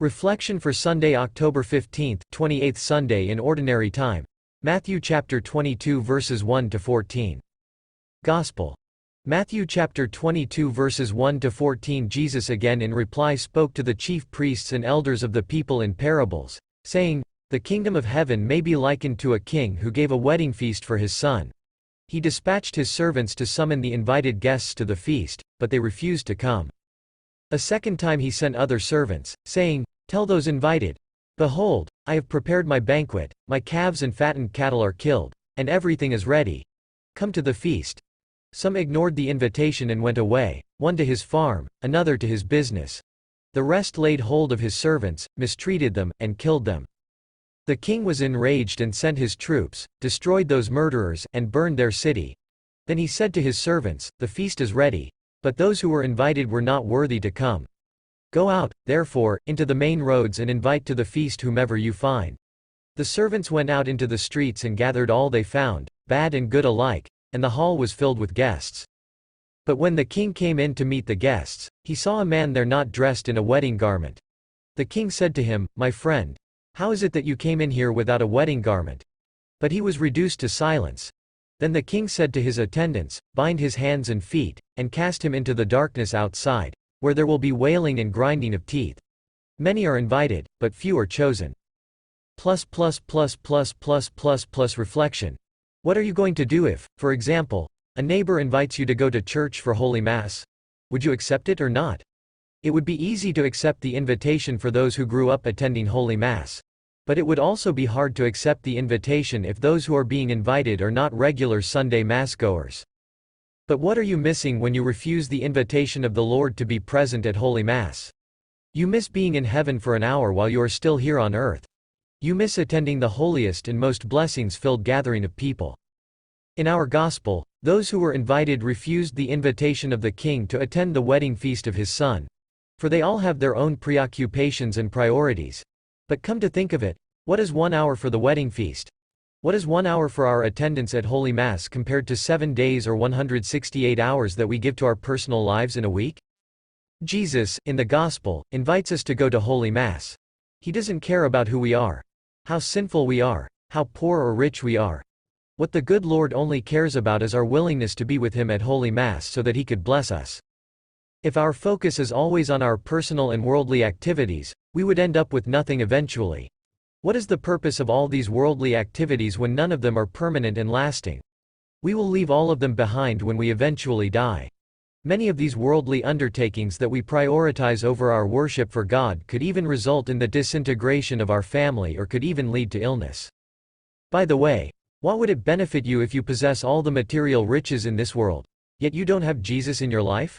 Reflection for Sunday, October 15, 28th Sunday in Ordinary Time. Matthew chapter 22 verses 1 to 14. Gospel. Matthew chapter 22 verses 1 to 14. Jesus again in reply spoke to the chief priests and elders of the people in parables, saying, "The kingdom of heaven may be likened to a king who gave a wedding feast for his son. He dispatched his servants to summon the invited guests to the feast, but they refused to come. A second time he sent other servants, saying, 'Tell those invited, behold, I have prepared my banquet, my calves and fattened cattle are killed, and everything is ready. Come to the feast.' Some ignored the invitation and went away, one to his farm, another to his business. The rest laid hold of his servants, mistreated them, and killed them. The king was enraged and sent his troops, destroyed those murderers, and burned their city. Then he said to his servants, 'The feast is ready, but those who were invited were not worthy to come. Go out, therefore, into the main roads and invite to the feast whomever you find.' The servants went out into the streets and gathered all they found, bad and good alike, and the hall was filled with guests. But when the king came in to meet the guests, he saw a man there not dressed in a wedding garment. The king said to him, 'My friend, how is it that you came in here without a wedding garment?' But he was reduced to silence. Then the king said to his attendants, 'Bind his hands and feet, and cast him into the darkness outside, where there will be wailing and grinding of teeth. Many are invited, but few are chosen.'" Reflection. What are you going to do if, for example, a neighbor invites you to go to church for Holy Mass? Would you accept it or not? It would be easy to accept the invitation for those who grew up attending Holy Mass. But it would also be hard to accept the invitation if those who are being invited are not regular Sunday Mass goers. But what are you missing when you refuse the invitation of the Lord to be present at Holy Mass? You miss being in heaven for an hour while you are still here on earth. You miss attending the holiest and most blessings-filled gathering of people. In our Gospel, those who were invited refused the invitation of the king to attend the wedding feast of his son. For they all have their own preoccupations and priorities. But come to think of it, what is 1 hour for the wedding feast? What is 1 hour for our attendance at Holy Mass compared to 7 days or 168 hours that we give to our personal lives in a week? Jesus, in the Gospel, invites us to go to Holy Mass. He doesn't care about who we are, how sinful we are, how poor or rich we are. What the good Lord only cares about is our willingness to be with Him at Holy Mass so that He could bless us. If our focus is always on our personal and worldly activities, we would end up with nothing eventually. What is the purpose of all these worldly activities when none of them are permanent and lasting? We will leave all of them behind when we eventually die. Many of these worldly undertakings that we prioritize over our worship for God could even result in the disintegration of our family or could even lead to illness. By the way, what would it benefit you if you possess all the material riches in this world, yet you don't have Jesus in your life?